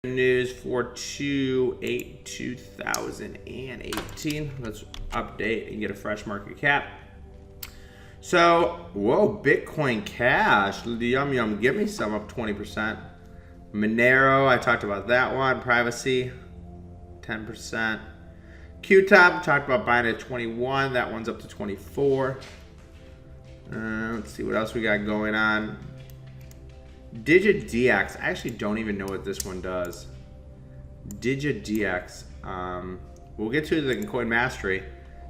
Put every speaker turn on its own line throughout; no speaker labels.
News for 2/8/2018. Let's update and get a fresh market cap. So, whoa, Bitcoin Cash, yum, give me some, up 20%. Monero, I talked about that one. Privacy, 10%. QTop, talked about buying at 21. That one's up to 24. Let's see what else we got going on. DigiDX, I actually don't even know what this one does. DigiDX, we'll get to the Coin Mastery.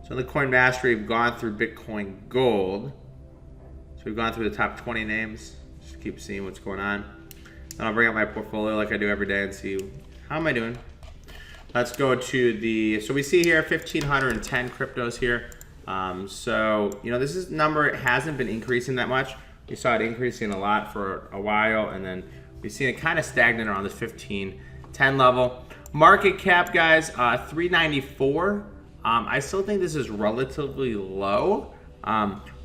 So in the Coin Mastery, we've gone through Bitcoin Gold. So we've gone through the top 20 names. Just keep seeing what's going on. Then I'll bring up my portfolio like I do every day and see how am I doing. Let's go to the, so we see here 1,510 cryptos here. So, you know, this is number, it hasn't been increasing that much. We saw it increasing a lot for a while, and then we've seen it kind of stagnant around this 1510 level. Market cap, guys, 394. I still think this is relatively low.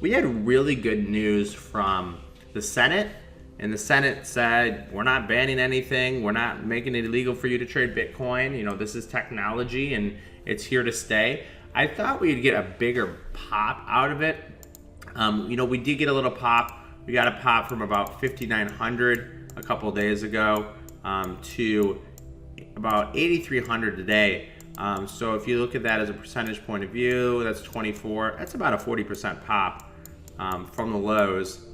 We had really good news from the Senate, and the Senate said, we're not banning anything. We're not making it illegal for you to trade Bitcoin. You know, this is technology, and it's here to stay. I thought we'd get a bigger pop out of it. You know, we did get a little pop. We got a pop from about 5,900 a couple of days ago to about 8,300 today. So if you look at that as a percentage point of view, that's 24. That's about a 40% pop from the lows.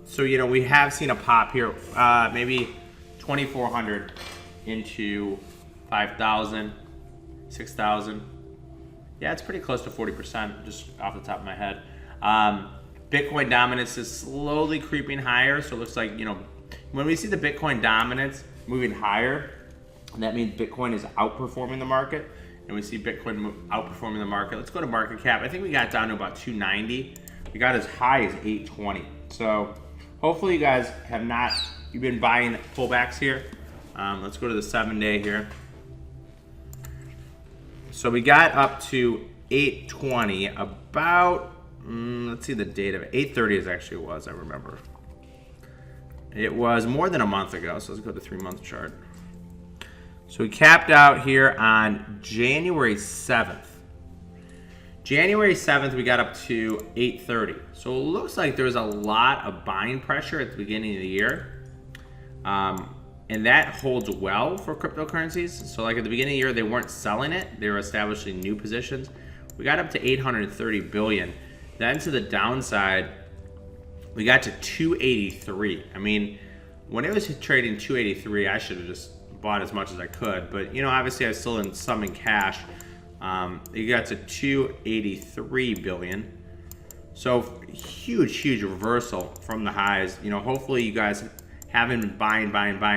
So, you know, we have seen a pop here, maybe 2,400 into 5,000, 6,000. Yeah, it's pretty close to 40%, just off the top of my head. Bitcoin dominance is slowly creeping higher. So it looks like, you know, when we see the Bitcoin dominance moving higher, that means Bitcoin is outperforming the market. And we see Bitcoin outperforming the market. Let's go to market cap. I think we got down to about 290. We got as high as 820. So hopefully you guys have not, you've been buying pullbacks here. Let's go to the 7-day here. So we got up to 820 about, let's see the date of it. 8:30 is actually was, I remember. It was more than a month ago, so let's go to the 3-month chart. So we capped out here on January 7th. January 7th, we got up to 830. So it looks like there was a lot of buying pressure at the beginning of the year. And that holds well for cryptocurrencies. So like at the beginning of the year, they weren't selling it. They were establishing new positions. We got up to 830 billion. Then to the downside, we got to 283. I mean, when it was trading 283, I should have just bought as much as I could. But, you know, obviously I was still in some in cash. It got to 283 billion. So huge reversal from the highs. You know, hopefully you guys haven't been buying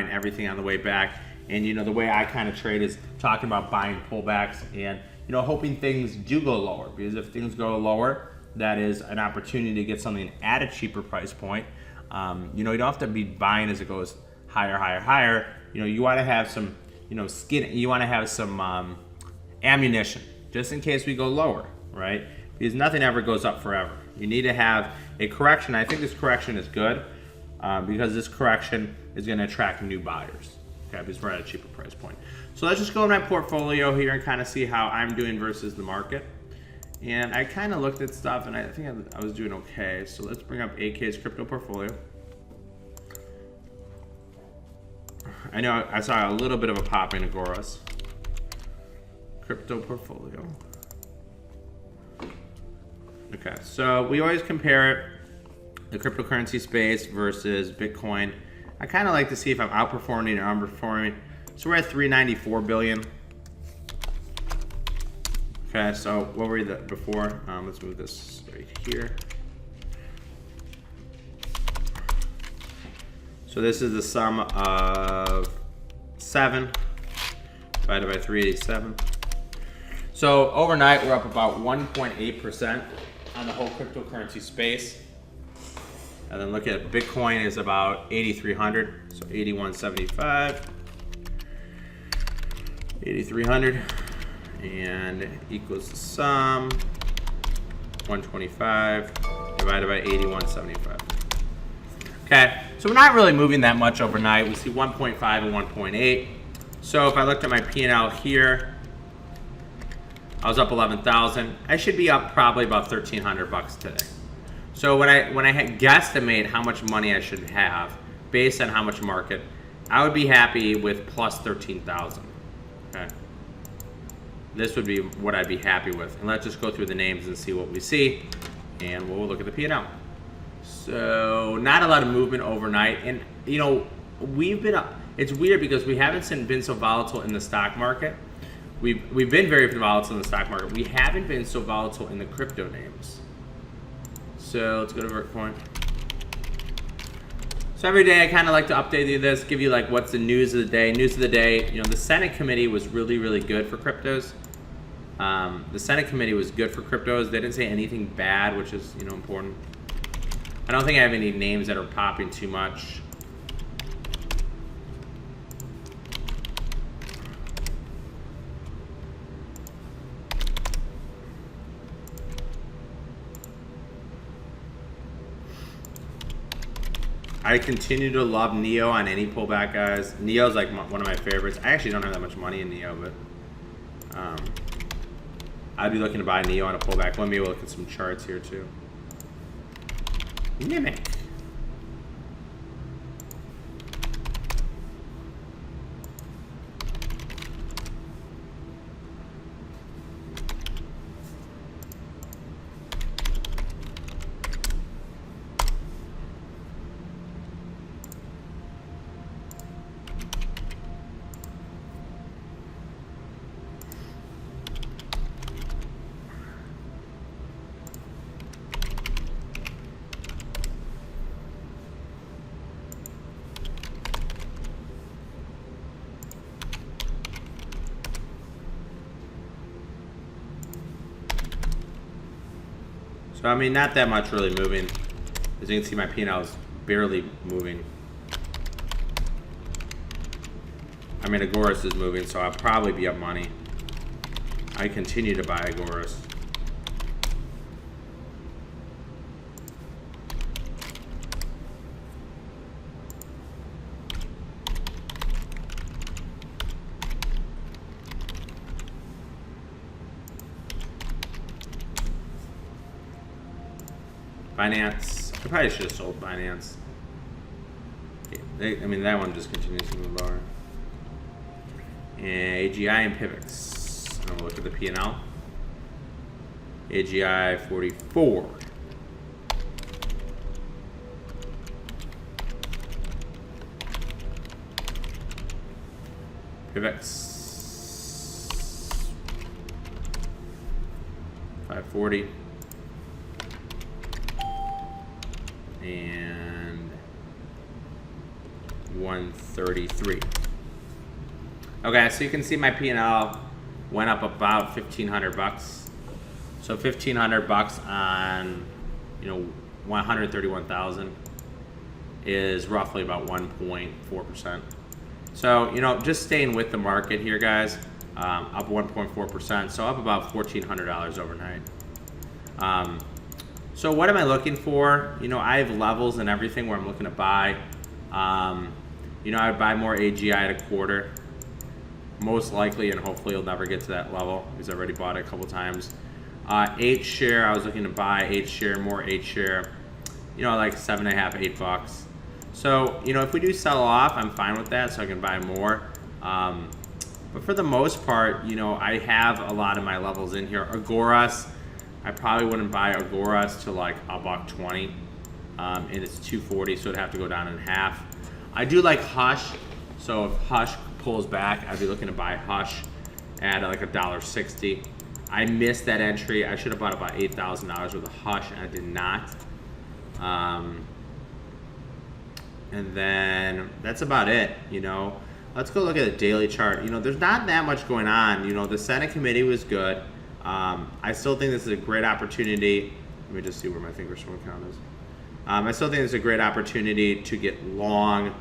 everything on the way back. And, you know, the way I kind of trade is talking about buying pullbacks and, you know, hoping things do go lower. Because if things go lower, that is an opportunity to get something at a cheaper price point. You know, you don't have to be buying as it goes higher. You know, you want to have some, you know, skin. You want to have some ammunition just in case we go lower, right? Because nothing ever goes up forever. You need to have a correction. I think this correction is good because this correction is going to attract new buyers. Okay, because we're at a cheaper price point. So let's just go in my portfolio here and kind of see how I'm doing versus the market. And I kind of looked at stuff, and I think I was doing okay. So let's bring up AK's crypto portfolio. I know I saw a little bit of a pop in Agoras. Crypto portfolio. Okay, so we always compare it, the cryptocurrency space versus Bitcoin. I kind of like to see if I'm outperforming or underperforming. So we're at 394 billion. Okay, so what were we before? Let's move this right here. So this is the sum of 7 divided by 387. So overnight, we're up about 1.8% on the whole cryptocurrency space. And then look at Bitcoin is about 8,300, so 8,175, 8,300. And equals the sum 125 divided by 8175. Okay, so we're not really moving that much overnight. We see 1.5 and 1.8. So if I looked at my P&L here, I was up 11,000. I should be up probably about 1,300 bucks today. So when I had guesstimate how much money I should have based on how much market, I would be happy with plus 13,000. Okay, this would be what I'd be happy with. And let's just go through the names and see what we see, and we'll look at the P&L. So not a lot of movement overnight, and you know we've been up. It's weird because we haven't been so volatile in the stock market. We've been very volatile in the stock market. We haven't been so volatile in the crypto names. So let's go to Vertcoin. So every day I kind of like to update you this, give you like what's the news of the day. News of the day, you know, the Senate committee was really good for cryptos. The Senate committee was good for cryptos. They didn't say anything bad, which is, you know, important. I don't think I have any names that are popping too much. I continue to love NEO on any pullback, guys. NEO's like one of my favorites. I actually don't have that much money in NEO, but I'd be looking to buy NEO on a pullback. Let me look at some charts here too. Mimic. So, I mean, not that much really moving. As you can see, my P&L is barely moving. I mean, Agorist is moving, so I'll probably be up money. I continue to buy Agorist. Binance. I probably should have sold Binance. I mean, that one just continues to move lower. And AGI and Pivx. I'm going to look at the P&L. AGI 44. Pivx 540. And 133. Okay, so you can see my P&L went up about 1,500 bucks. So 1,500 bucks on, you know, 131,000 is roughly about 1.4%. So, you know, just staying with the market here, guys, up 1.4%. So up about $1,400 overnight. So what am I looking for? You know, I have levels and everything where I'm looking to buy. You know, I would buy more AGI at a quarter. Most likely, and hopefully you'll never get to that level because I already bought it a couple times. 8 share, I was looking to buy 8 share, more 8 share. You know, like $7.5, $8. So, you know, if we do sell off, I'm fine with that, so I can buy more. But for the most part, you know, I have a lot of my levels in here. Agoras, I probably wouldn't buy Agoras to like $1.20, and it's 240, so it'd have to go down in half. I do like Hush, so if Hush pulls back, I'd be looking to buy Hush at like $1.60. I missed that entry. I should have bought about $8,000 worth of Hush, and I did not. And then that's about it, you know. Let's go look at the daily chart. You know, there's not that much going on. You know, the Senate committee was good. I still think this is a great opportunity. Let me just see where my Thinkorswim count is. I still think it's a great opportunity to get long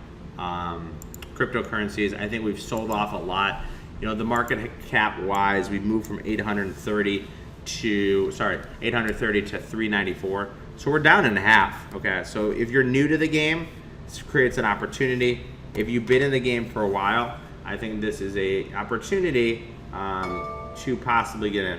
cryptocurrencies. I think we've sold off a lot. You know, the market cap wise, we've moved from 830 to 394. So we're down in half. Okay, so if you're new to the game, This creates an opportunity. If you've been in the game for a while, I think this is a opportunity to possibly get in.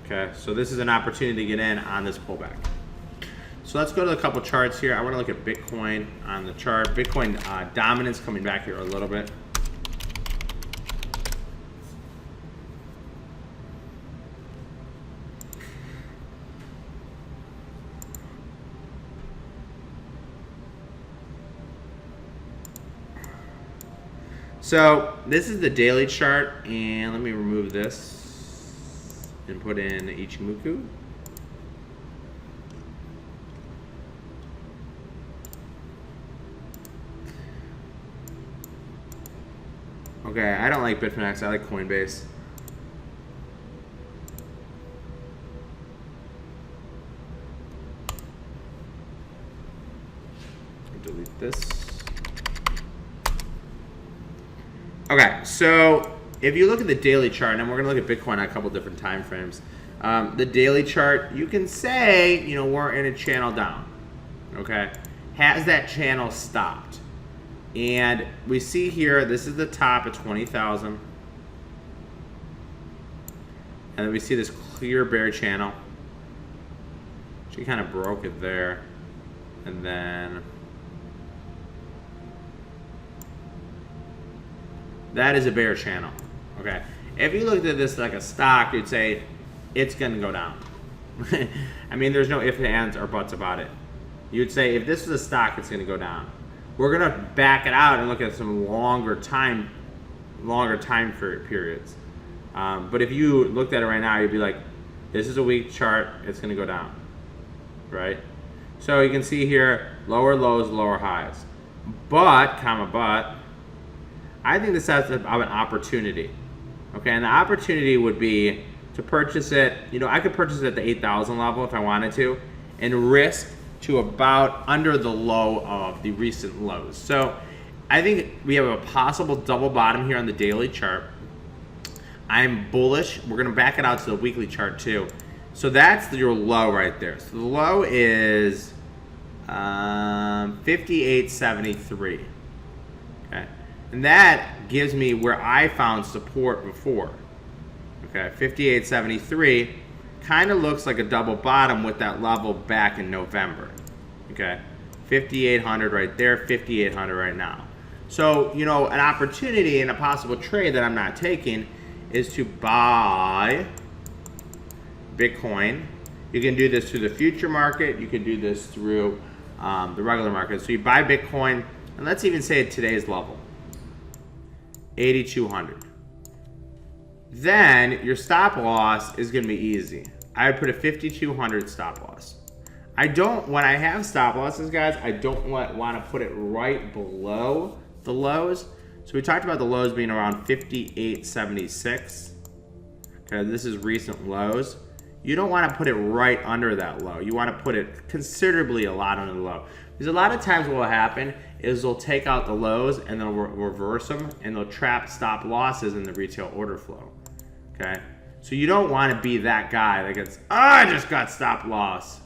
Okay, so this is an opportunity to get in on this pullback. So let's go to a couple charts here. I want to look at Bitcoin on the chart. Bitcoin dominance coming back here a little bit. So this is the daily chart, and let me remove this and put in Ichimoku. Okay, I don't like Bitfinex, I like Coinbase. Delete this. Okay, so if you look at the daily chart, and we're going to look at Bitcoin on a couple different time frames. The daily chart, you can say, you know, we're in a channel down. Okay, has that channel stopped? And we see here, this is the top at 20,000. And then we see this clear bear channel. She kind of broke it there. And then that is a bear channel. Okay. If you looked at this like a stock, you'd say it's going to go down. I mean, there's no ifs, ands, or buts about it. You'd say if this was a stock, it's going to go down. We're going to back it out and look at some longer time periods. But if you looked at it right now, you'd be like, this is a weak chart, it's going to go down, right? So you can see here, lower lows, lower highs. But, I think this has about an opportunity. Okay, and the opportunity would be to purchase it. You know, I could purchase it at the 8,000 level if I wanted to, and risk to about under the low of the recent lows. So I think we have a possible double bottom here on the daily chart. I'm bullish. We're going to back it out to the weekly chart too. So that's your low right there. So the low is 58.73. Okay, and that gives me where I found support before. Okay, 58.73 kind of looks like a double bottom with that level back in November. Okay, 5,800 right there, 5,800 right now. So, you know, an opportunity and a possible trade that I'm not taking is to buy Bitcoin. You can do this through the future market. You can do this through the regular market. So you buy Bitcoin, and let's even say at today's level, 8,200. Then your stop loss is going to be easy. I would put a 5,200 stop loss. When I have stop losses, guys, I don't want to put it right below the lows. So we talked about the lows being around 58.76. Okay, this is recent lows. You don't want to put it right under that low. You want to put it considerably a lot under the low. Because a lot of times what will happen is they'll take out the lows and they'll reverse them, and they'll trap stop losses in the retail order flow. Okay, so you don't want to be that guy that gets, I just got stop loss.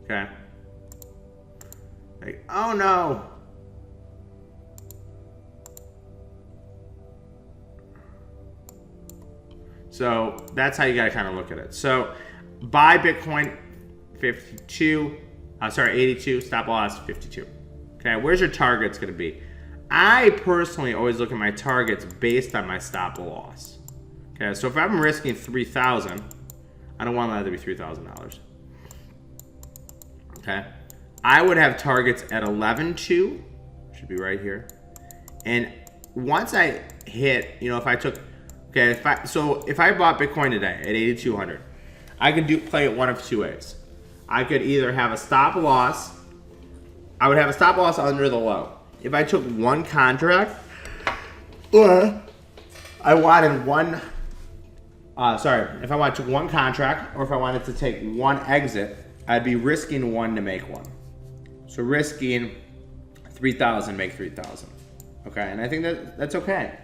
Okay, like, oh no. So that's how you got to kind of look at it. So buy Bitcoin 82, stop loss 52. Okay, where's your targets going to be? I personally always look at my targets based on my stop loss. Okay, so if I'm risking 3,000, I don't want that to be $3,000. Okay, I would have targets at 11.2, should be right here. And once I hit, you know, if I took, okay, if I bought Bitcoin today at 8,200, I could play it one of two ways. I could either have a stop loss. I would have a stop loss under the low. If I took one contract, or I wanted if I wanted to take one contract, or if I wanted to take one exit I'd be risking 1 to make 1. So risking 3,000, make 3,000. Okay, and I think that's okay.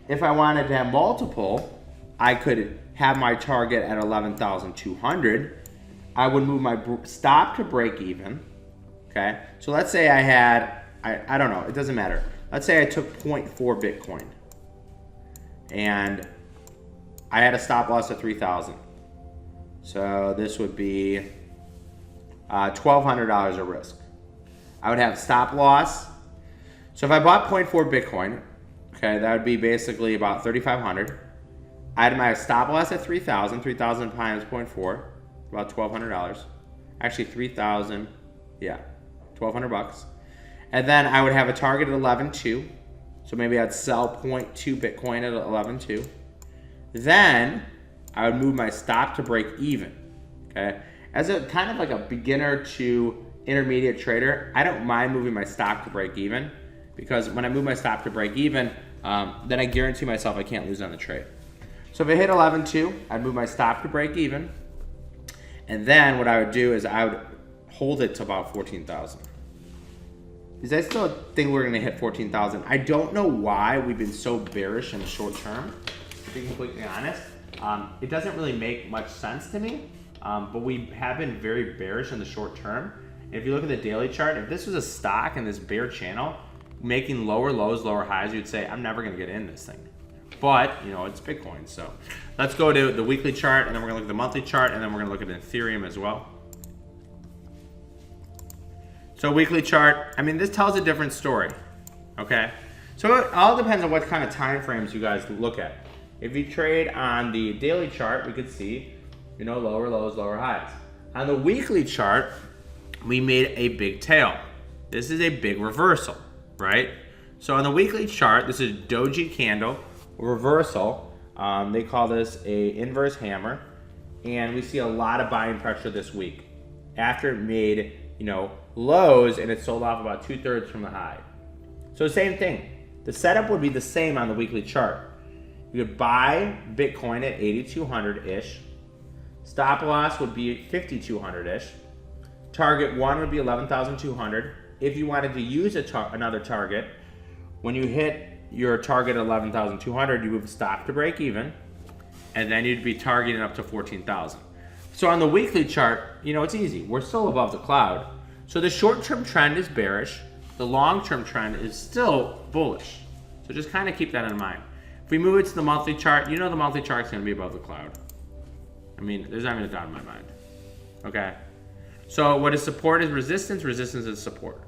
If I wanted to have multiple, I could have my target at 11,200. I would move my stop to break even. Okay, so let's say I had, I don't know, it doesn't matter. Let's say I took 0.4 Bitcoin and I had a stop loss of 3,000. So this would be $1,200 of risk. I would have stop loss. So if I bought 0.4 Bitcoin, okay, that would be basically about 3,500. I had my stop loss at 3,000. 3,000 times 0.4, about $1,200. Actually 3,000, yeah, $1,200. And then I would have a target at 11.2. So maybe I'd sell 0.2 Bitcoin at 11.2. Then I would move my stop to break even. Okay, as a kind of like a beginner to intermediate trader, I don't mind moving my stop to break even, because when I move my stop to break even, then I guarantee myself I can't lose on the trade. So if it hit 11.2, I'd move my stop to break even, and then what I would do is I would hold it to about 14,000. Because I still think we're going to hit 14,000. I don't know why we've been so bearish in the short term, to be completely honest. It doesn't really make much sense to me, but we have been very bearish in the short term. And if you look at the daily chart, if this was a stock in this bear channel, making lower lows, lower highs, you'd say, I'm never going to get in this thing. But, you know, it's Bitcoin. So let's go to the weekly chart, and then we're going to look at the monthly chart, and then we're going to look at Ethereum as well. So weekly chart, I mean, this tells a different story, okay? So it all depends on what kind of time frames you guys look at. If you trade on the daily chart, we could see, you know, lower lows, lower highs. On the weekly chart, we made a big tail. This is a big reversal, right? So on the weekly chart, this is doji candle reversal. They call this a inverse hammer, and we see a lot of buying pressure this week after it made, you know, lows, and it sold off about 2/3 from the high. So same thing. The setup would be the same on the weekly chart. You could buy Bitcoin at 8,200-ish. Stop loss would be 5,200-ish. Target 1 would be 11,200. If you wanted to use another target, when you hit your target at 11,200, you would stop to break even, and then you'd be targeting up to 14,000. So on the weekly chart, you know, it's easy. We're still above the cloud. So the short-term trend is bearish. The long-term trend is still bullish. So just kind of keep that in mind. If we move it to the monthly chart, you know the monthly chart's going to be above the cloud. I mean, there's not even a doubt in my mind. Okay? So what is support is resistance. Resistance is support.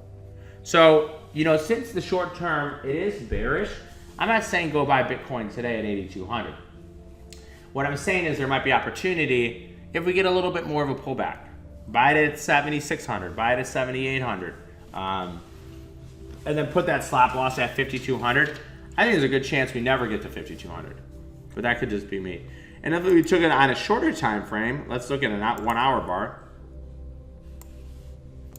So, you know, since the short term, it is bearish, I'm not saying go buy Bitcoin today at 8,200. What I'm saying is there might be opportunity if we get a little bit more of a pullback. Buy it at 7,600, buy it at 7,800, and then put that stop loss at 5,200. I think there's a good chance we never get to 5,200, but that could just be me. And if we took it on a shorter time frame, let's look at a 1 hour bar.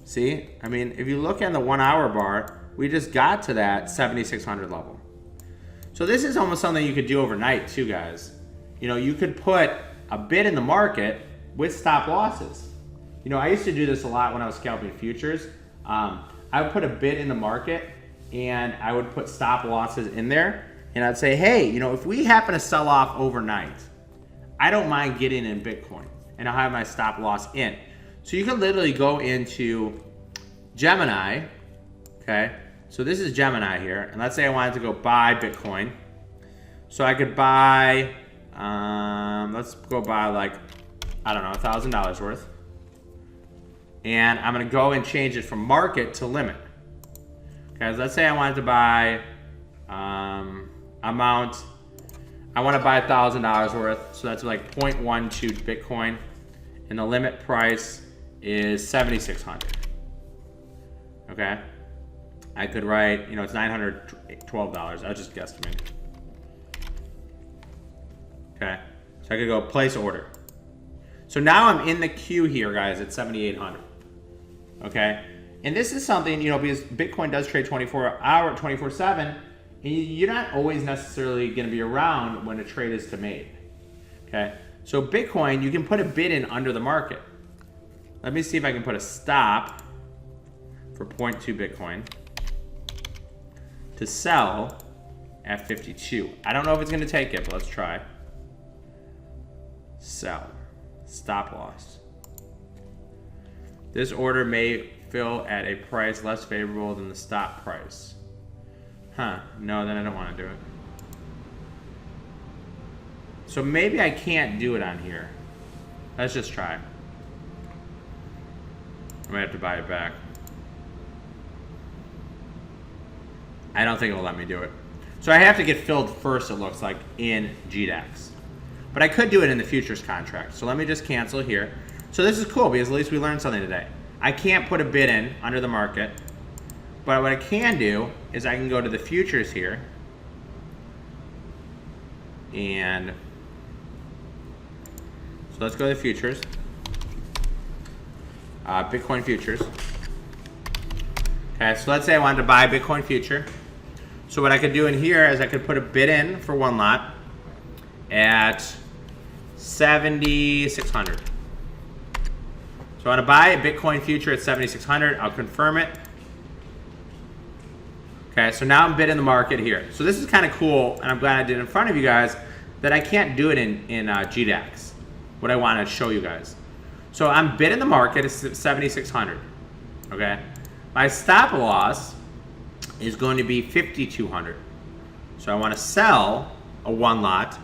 See, I mean, if you look at the 1 hour bar, we just got to that 7,600 level. So this is almost something you could do overnight too, guys. You know, you could put a bid in the market with stop losses. You know, I used to do this a lot when I was scalping futures. I would put a bid in the market and I would put stop losses in there, and I'd say, hey, you know, if we happen to sell off overnight, I don't mind getting in Bitcoin, and I'll have my stop loss in. So you can literally go into Gemini, okay? So this is Gemini here, and let's say I wanted to go buy Bitcoin. So I could buy, let's go buy like, I don't know, $1,000 worth. And I'm gonna go and change it from market to limit. Okay, so let's say I wanted to buy amount, I wanna buy $1,000 worth, so that's like 0.12 Bitcoin, and the limit price is 7,600. Okay, I could write, you know, it's $912. I'll just guesstimate. Okay, so I could go place order. So now I'm in the queue here, guys, at 7,800. Okay, and this is something, you know, because Bitcoin does trade 24/7, and you're not always necessarily going to be around when a trade is to made. Okay, so Bitcoin, you can put a bid in under the market. Let me see if I can put a stop for 0.2 Bitcoin to sell at 52. I don't know if it's going to take it, but let's try. Sell. Stop loss. This order may fill at a price less favorable than the stop price. Huh. No, then I don't want to do it. So maybe I can't do it on here. Let's just try. I might have to buy it back. I don't think it'll let me do it. So I have to get filled first, it looks like, in GDAX. But I could do it in the futures contract. So let me just cancel here. So this is cool because at least we learned something today. I can't put a bid in under the market. But what I can do is I can go to the futures here. And so let's go to the futures. Bitcoin futures. Okay, so let's say I wanted to buy a Bitcoin future. So what I could do in here is I could put a bid in for one lot at 7,600. So I want to buy a Bitcoin future at 7,600. I'll confirm it. Okay, so now I'm bidding the market here. So this is kind of cool, and I'm glad I did it in front of you guys, that I can't do it in GDAX, what I want to show you guys. So I'm bidding the market at 7,600, okay? My stop loss is going to be 5,200. So I want to sell a one lot,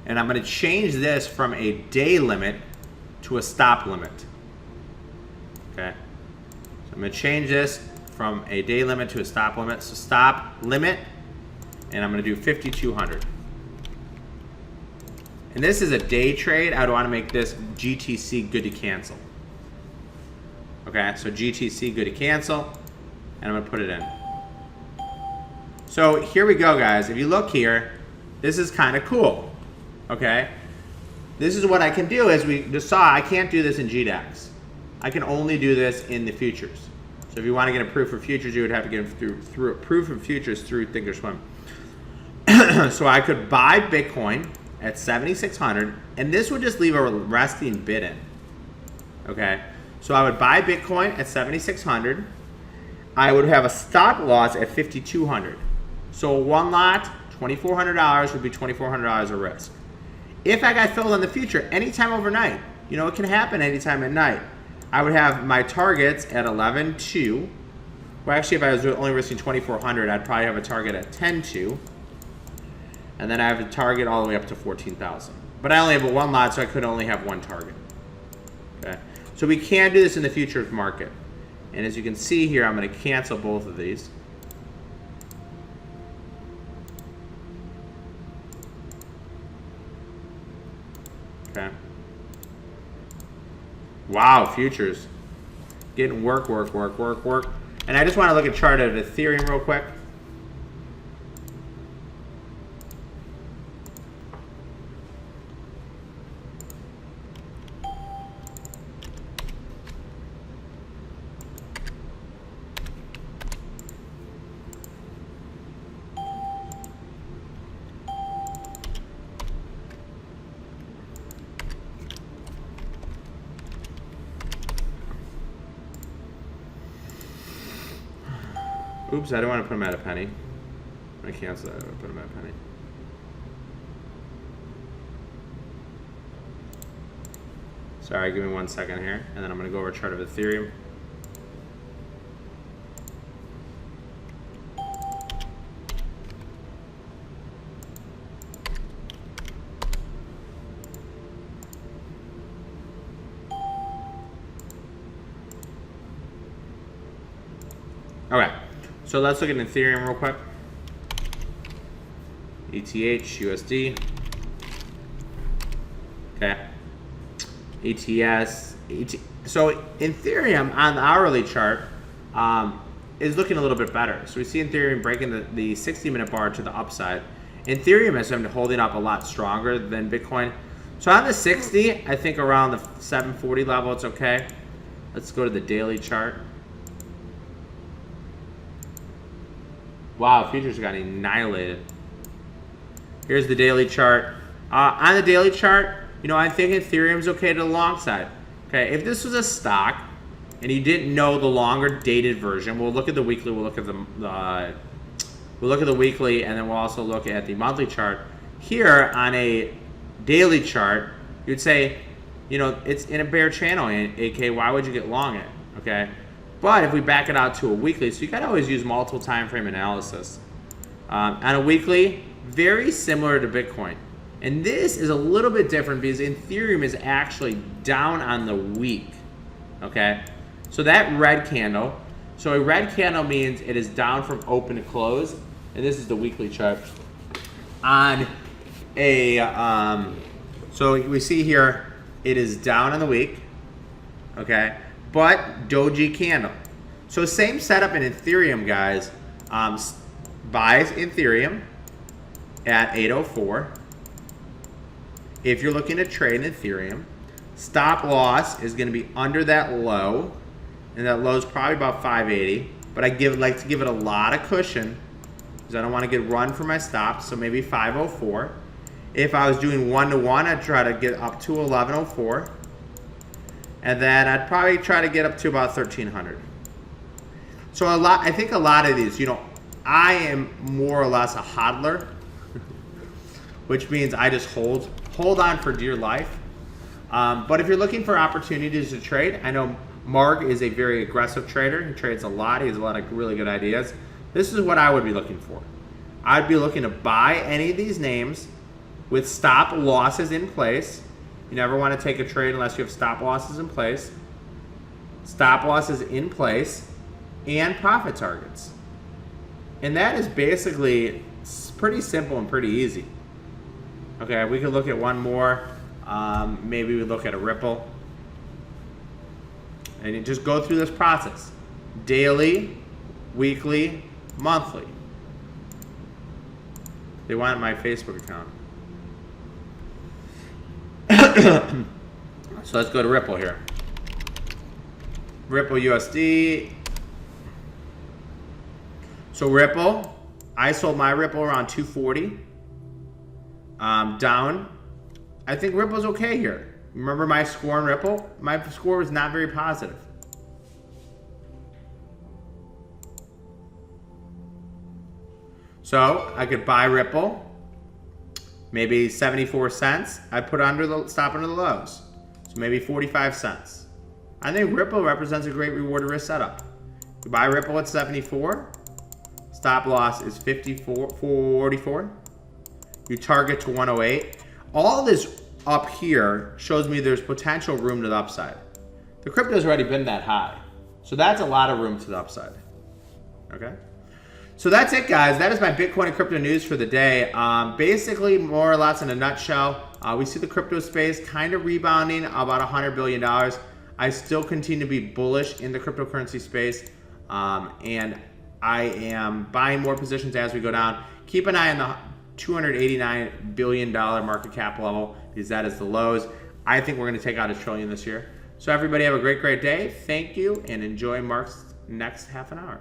and I'm going to change this from a day limit to a stop limit, okay? So I'm going to change this from a day limit to a stop limit. So stop limit, and I'm going to do 5,200. And this is a day trade. I would want to make this GTC good to cancel. Okay, so GTC good to cancel, and I'm going to put it in. So here we go, guys. If you look here, this is kind of cool. Okay, this is what I can do. As we just saw, I can't do this in GDAX. I can only do this in the futures. So if you want to get a proof of futures, you would have to get it through a proof of futures through Thinkorswim. So I could buy Bitcoin at 7,600, and this would just leave a resting bid in. Okay, so I would buy Bitcoin at 7,600. I would have a stop loss at 5,200. So one lot, $2,400 would be $2,400 of risk. If I got filled in the future, anytime overnight, you know, it can happen anytime at night. I would have my targets at 11.2. Well, actually, if I was only risking 2,400, I'd probably have a target at 10.2. And then I have a target all the way up to 14,000. But I only have a one lot, so I could only have one target. Okay, so we can do this in the futures market. And as you can see here, I'm going to cancel both of these. Okay. Wow, futures. Getting work. And I just want to look at a chart of Ethereum real quick. Oops, I don't want to put them at a penny. I cancel that. I put them at a penny. Sorry, give me 1 second here, and then I'm going to go over a chart of Ethereum. Okay, so let's look at Ethereum real quick. ETH, USD. Okay. ETS. So Ethereum on the hourly chart is looking a little bit better. So we see Ethereum breaking the 60-minute bar to the upside. Ethereum has been holding up a lot stronger than Bitcoin. So on the 60, I think around the 740 level, it's okay. Let's go to the daily chart. Wow, futures got annihilated. Here's the daily chart. On the daily chart, you know, I think Ethereum's okay to the long side Okay, if this was a stock and you didn't know the longer dated version, we'll look at the weekly, we'll look at the weekly, and then we'll also look at the monthly chart. Here on a daily chart, you'd say, you know, it's in a bear channel, AK, why would you get long it? Okay, but if we back it out to a weekly, so you gotta always use multiple time frame analysis. On a weekly, very similar to Bitcoin. And this is a little bit different because Ethereum is actually down on the week, okay? So that red candle, so a red candle means it is down from open to close, and this is the weekly chart. On a, so we see here, it is down on the week, okay? But doji candle. So same setup in Ethereum, guys. Buys Ethereum at 804. If you're looking to trade in Ethereum, stop loss is going to be under that low, and that low is probably about 580. But I like to give it a lot of cushion because I don't want to get run for my stops. So maybe 504. If I was doing 1-to-1, I'd try to get up to 1104, and then I'd probably try to get up to about 1300. So I think a lot of these, you know, I am more or less a hodler, which means I just hold on for dear life. But if you're looking for opportunities to trade, I know Mark is a very aggressive trader. He trades a lot. He has a lot of really good ideas. This is what I would be looking for. I'd be looking to buy any of these names with stop losses in place. You never want to take a trade unless you have stop losses in place. Stop losses in place and profit targets. And that is basically pretty simple and pretty easy. Okay, we could look at one more. Maybe we look at a Ripple. And you just go through this process. Daily, weekly, monthly. They want my Facebook account. So let's go to Ripple here. Ripple USD. So Ripple, I sold my Ripple around 240. Down. I think Ripple's okay here. Remember my score on Ripple? My score was not very positive. So I could buy Ripple, maybe 74 cents. I put stop under the lows. So maybe 45 cents. I think Ripple represents a great reward to risk setup. You buy Ripple at 74. Stop loss is 44. You target to 108. All this up here shows me there's potential room to the upside. The crypto's already been that high. So that's a lot of room to the upside. Okay? So that's it, guys. That is my Bitcoin and crypto news for the day. Basically, more or less in a nutshell, we see the crypto space kind of rebounding about $100 billion. I still continue to be bullish in the cryptocurrency space. And I am buying more positions as we go down. Keep an eye on the $289 billion market cap level because that is the lows. I think we're going to take out $1 trillion this year. So everybody have a great day. Thank you and enjoy Mark's next half an hour.